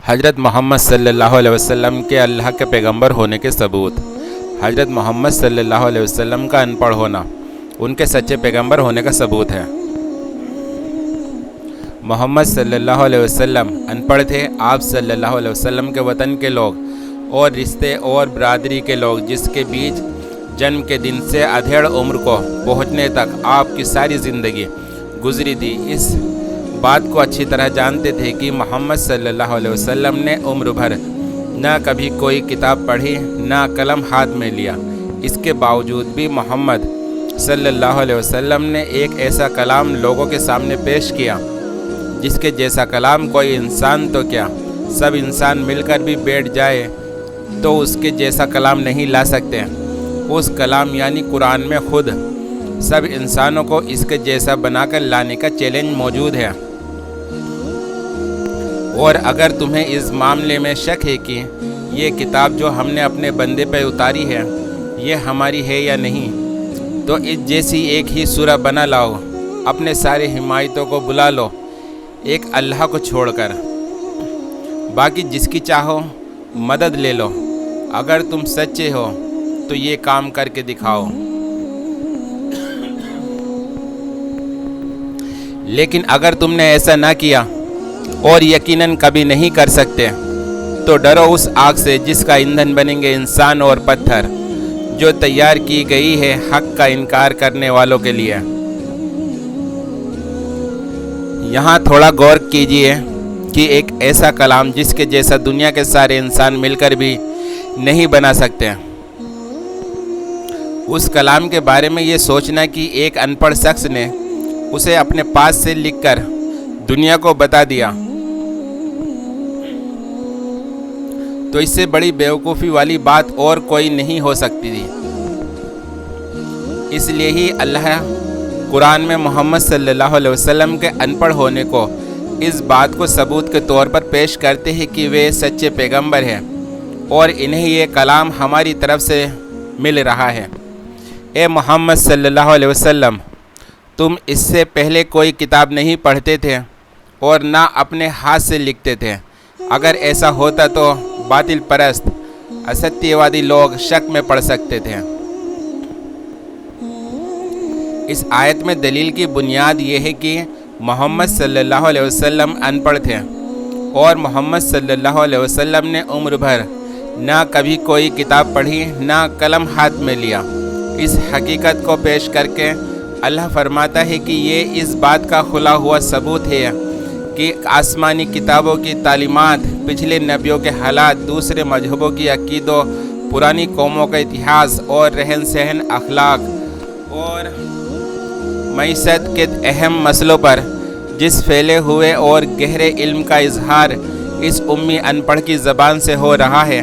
حضرت محمد صلی اللہ علیہ وسلم کے اللہ کے پیغمبر ہونے کے ثبوت۔ حضرت محمد صلی اللہ علیہ وسلم کا ان پڑھ ہونا ان کے سچے پیغمبر ہونے کا ثبوت ہے۔ محمد صلی اللہ علیہ وسلم ان پڑھ تھے۔ آپ صلی اللہ علیہ وسلم کے وطن کے لوگ اور رشتے اور برادری کے لوگ جس کے بیچ جنم کے دن سے ادھیڑ عمر کو پہنچنے تک آپ کی ساری زندگی گزری تھی، اس بات کو اچھی طرح جانتے تھے کہ محمد صلی اللہ علیہ وسلم نے عمر بھر نہ کبھی کوئی کتاب پڑھی، نہ قلم ہاتھ میں لیا۔ اس کے باوجود بھی محمد صلی اللہ علیہ وسلم نے ایک ایسا کلام لوگوں کے سامنے پیش کیا جس کے جیسا کلام کوئی انسان تو کیا سب انسان مل کر بھی بیٹھ جائے تو اس کے جیسا کلام نہیں لا سکتے۔ اس کلام یعنی قرآن میں خود سب انسانوں کو اس کے جیسا بنا کر لانے کا چیلنج موجود ہے، اور اگر تمہیں اس معاملے میں شک ہے کہ یہ کتاب جو ہم نے اپنے بندے پہ اتاری ہے یہ ہماری ہے یا نہیں، تو اس جیسی ایک ہی سورہ بنا لاؤ، اپنے سارے حمایتوں کو بلا لو ایک اللہ کو چھوڑ کر، باقی جس کی چاہو مدد لے لو۔ اگر تم سچے ہو تو یہ کام کر کے دکھاؤ۔ لیکن اگر تم نے ایسا نہ کیا اور یقیناً کبھی نہیں کر سکتے تو ڈرو اس آگ سے جس کا ایندھن بنیں گے انسان اور پتھر، جو تیار کی گئی ہے حق کا انکار کرنے والوں کے لیے۔ یہاں تھوڑا غور کیجئے کہ ایک ایسا کلام جس کے جیسا دنیا کے سارے انسان مل کر بھی نہیں بنا سکتے، اس کلام کے بارے میں یہ سوچنا کہ ایک ان پڑھ شخص نے اسے اپنے پاس سے لکھ کر دنیا کو بتا دیا، تو اس سے بڑی بیوقوفی والی بات اور کوئی نہیں ہو سکتی تھی۔ اس لیے ہی اللہ قرآن میں محمد صلی اللہ علیہ وسلم کے ان پڑھ ہونے کو اس بات کو ثبوت کے طور پر پیش کرتے ہیں کہ وہ سچے پیغمبر ہیں اور انہیں یہ کلام ہماری طرف سے مل رہا ہے۔ اے محمد صلی اللہ علیہ وسلم، تم اس سے پہلے کوئی کتاب نہیں پڑھتے تھے اور نہ اپنے ہاتھ سے لکھتے تھے۔ اگر ایسا ہوتا تو باطل پرست اسطیہ وادی لوگ شک میں پڑ سکتے تھے۔ اس آیت میں دلیل کی بنیاد یہ ہے کہ محمد صلی اللہ علیہ وسلم ان پڑھ تھے اور محمد صلی اللہ علیہ وسلم نے عمر بھر نہ کبھی کوئی کتاب پڑھی، نہ قلم ہاتھ میں لیا۔ اس حقیقت کو پیش کر کے اللہ فرماتا ہے کہ یہ اس بات کا کھلا ہوا ثبوت ہے کہ آسمانی کتابوں کی تعلیمات، پچھلے نبیوں کے حالات، دوسرے مذہبوں کی عقیدوں، پرانی قوموں کا اتہاس اور رہن سہن، اخلاق اور معیشت کے اہم مسئلوں پر جس پھیلے ہوئے اور گہرے علم کا اظہار اس امی ان پڑھ کی زبان سے ہو رہا ہے،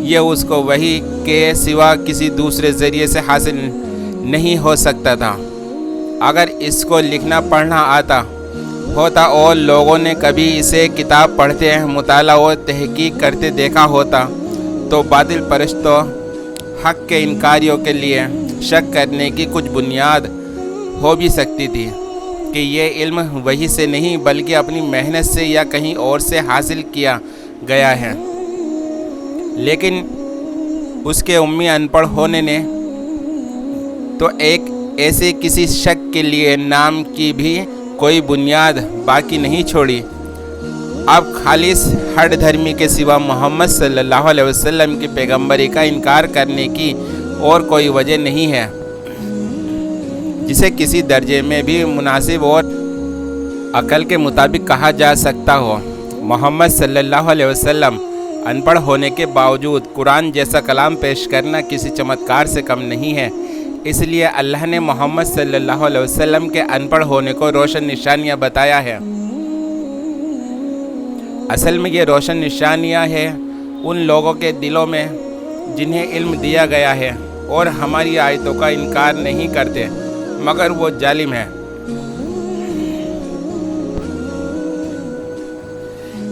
یہ اس کو وحی کے سوا کسی دوسرے ذریعے سے حاصل نہیں ہو سکتا تھا۔ اگر اس کو لکھنا پڑھنا آتا ہوتا اور لوگوں نے کبھی اسے کتاب پڑھتے، مطالعہ اور تحقیق کرتے دیکھا ہوتا تو باطل پرستوں، حق کے انکاریوں کے لیے شک کرنے کی کچھ بنیاد ہو بھی سکتی تھی کہ یہ علم وحی سے نہیں بلکہ اپنی محنت سے یا کہیں اور سے حاصل کیا گیا ہے۔ لیکن اس کے امی ان پڑھ ہونے نے تو ایک ایسے کسی شک کے لیے نام کی بھی کوئی بنیاد باقی نہیں چھوڑی۔ اب خالص ہر دھرمی کے سوا محمد صلی اللہ علیہ وسلم کی پیغمبری کا انکار کرنے کی اور کوئی وجہ نہیں ہے جسے کسی درجے میں بھی مناسب اور عقل کے مطابق کہا جا سکتا ہو۔ محمد صلی اللہ علیہ وسلم ان پڑھ ہونے کے باوجود قرآن جیسا کلام پیش کرنا کسی چمتکار سے کم نہیں ہے۔ اس لیے اللہ نے محمد صلی اللہ علیہ وسلم کے ان پڑھ ہونے کو روشن نشانیاں بتایا ہے۔ اصل میں یہ روشن نشانیاں ہیں ان لوگوں کے دلوں میں جنہیں علم دیا گیا ہے اور ہماری آیتوں کا انکار نہیں کرتے مگر وہ ظالم ہیں۔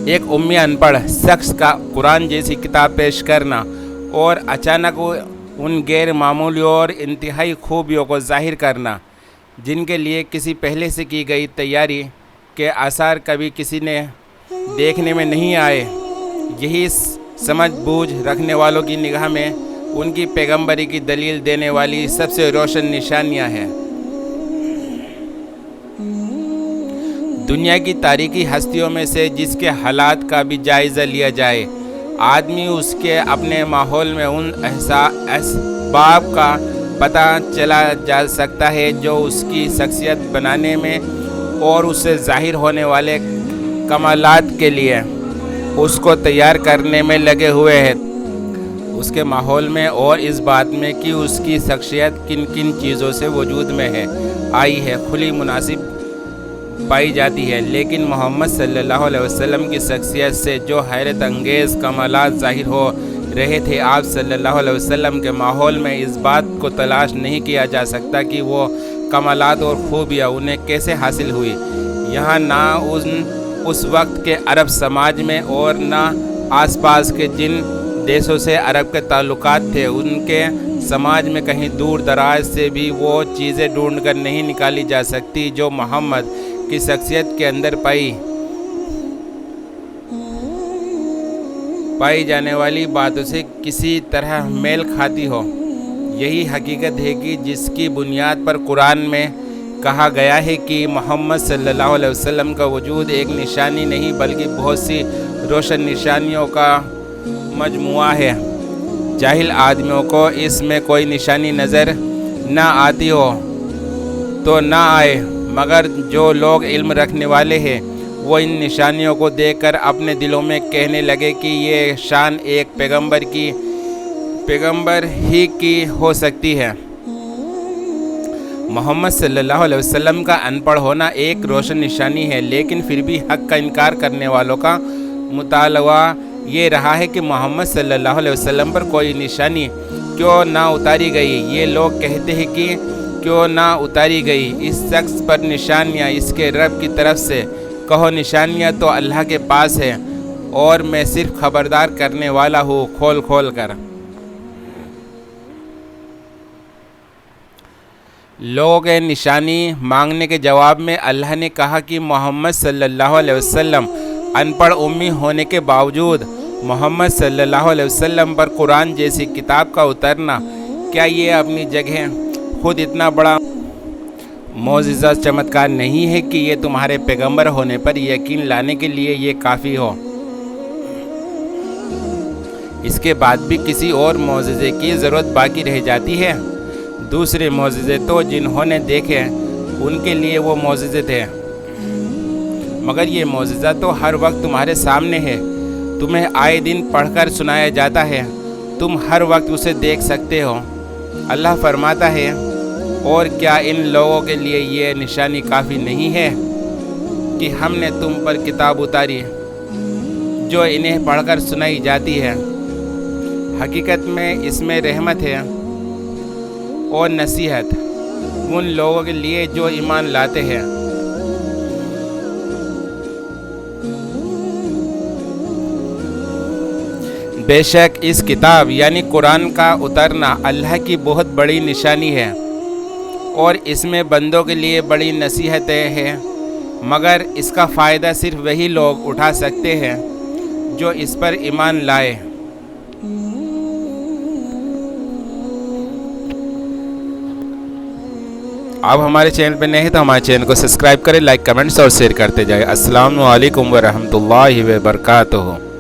ایک امی ان پڑھ شخص کا قرآن جیسی کتاب پیش کرنا اور اچانک ان غیر معمولی اور انتہائی خوبیوں کو ظاہر کرنا جن کے لیے کسی پہلے سے کی گئی تیاری کے آثار کبھی کسی نے دیکھنے میں نہیں آئے، یہی سمجھ بوجھ رکھنے والوں کی نگاہ میں ان کی پیغمبری کی دلیل دینے والی سب سے روشن نشانیاں ہیں۔ دنیا کی تاریخی ہستیوں میں سے جس کے حالات کا بھی جائزہ لیا جائے، آدمی اس کے اپنے ماحول میں ان اسباب کا پتہ چلا جا سکتا ہے جو اس کی شخصیت بنانے میں اور اس سے ظاہر ہونے والے کمالات کے لیے اس کو تیار کرنے میں لگے ہوئے ہیں۔ اس کے ماحول میں اور اس بات میں کہ اس کی شخصیت کن کن چیزوں سے وجود میں ہے آئی ہے کھلی مناسب پائی جاتی ہے۔ لیکن محمد صلی اللہ علیہ وسلم کی شخصیت سے جو حیرت انگیز کمالات ظاہر ہو رہے تھے، آپ صلی اللہ علیہ وسلم کے ماحول میں اس بات کو تلاش نہیں کیا جا سکتا کہ وہ کمالات اور خوبیاں انہیں کیسے حاصل ہوئی۔ یہاں نہ اس وقت کے عرب سماج میں اور نہ آس پاس کے جن دیشوں سے عرب کے تعلقات تھے، ان کے سماج میں کہیں دور دراز سے بھی وہ چیزیں ڈھونڈ کر نہیں نکالی جا سکتی جو محمد کی شخصیت کے اندر پائی جانے والی باتوں سے کسی طرح میل کھاتی ہو۔ یہی حقیقت ہے کہ جس کی بنیاد پر قرآن میں کہا گیا ہے کہ محمد صلی اللہ علیہ وسلم کا وجود ایک نشانی نہیں بلکہ بہت سی روشن نشانیوں کا مجموعہ ہے۔ جاہل آدمیوں کو اس میں کوئی نشانی نظر نہ آتی ہو تو نہ آئے، مگر جو لوگ علم رکھنے والے ہیں وہ ان نشانیوں کو دیکھ کر اپنے دلوں میں کہنے لگے کہ یہ شان ایک پیغمبر ہی کی ہو سکتی ہے۔ محمد صلی اللہ علیہ وسلم کا ان پڑھ ہونا ایک روشن نشانی ہے، لیکن پھر بھی حق کا انکار کرنے والوں کا مطالبہ یہ رہا ہے کہ محمد صلی اللہ علیہ وسلم پر کوئی نشانی کیوں نہ اتاری گئی۔ یہ لوگ کہتے ہیں کہ کیوں نہ اتاری گئی اس شخص پر نشانیاں اس کے رب کی طرف سے۔ کہو نشانیاں تو اللہ کے پاس ہے اور میں صرف خبردار کرنے والا ہوں کھول کھول کر۔ لوگوں کے نشانی مانگنے کے جواب میں اللہ نے کہا کہ محمد صلی اللہ علیہ وسلم ان پڑھ امی ہونے کے باوجود محمد صلی اللہ علیہ وسلم پر قرآن جیسی کتاب کا اترنا کیا یہ اپنی جگہ خود اتنا بڑا معجزہ چمتکار نہیں ہے کہ یہ تمہارے پیغمبر ہونے پر یقین لانے کے لیے یہ کافی ہو؟ اس کے بعد بھی کسی اور معجزے کی ضرورت باقی رہ جاتی ہے۔ دوسرے معجزے تو جنہوں نے دیکھے ان کے لیے وہ معجزے تھے، مگر یہ معجزہ تو ہر وقت تمہارے سامنے ہے، تمہیں آئے دن پڑھ کر سنایا جاتا ہے، تم ہر وقت اسے دیکھ سکتے ہو۔ اللہ فرماتا ہے، اور کیا ان لوگوں کے لیے یہ نشانی کافی نہیں ہے کہ ہم نے تم پر کتاب اتاری جو انہیں پڑھ کر سنائی جاتی ہے؟ حقیقت میں اس میں رحمت ہے اور نصیحت ان لوگوں کے لیے جو ایمان لاتے ہیں۔ بے شک اس کتاب یعنی قرآن کا اترنا اللہ کی بہت بڑی نشانی ہے اور اس میں بندوں کے لیے بڑی نصیحتیں ہیں، مگر اس کا فائدہ صرف وہی لوگ اٹھا سکتے ہیں جو اس پر ایمان لائے۔ آپ ہمارے چینل پہ نئے ہیں تو ہمارے چینل کو سبسکرائب کریں، لائک کمنٹس اور شیئر کرتے جائیں۔ السلام علیکم ورحمۃ اللہ وبرکاتہ۔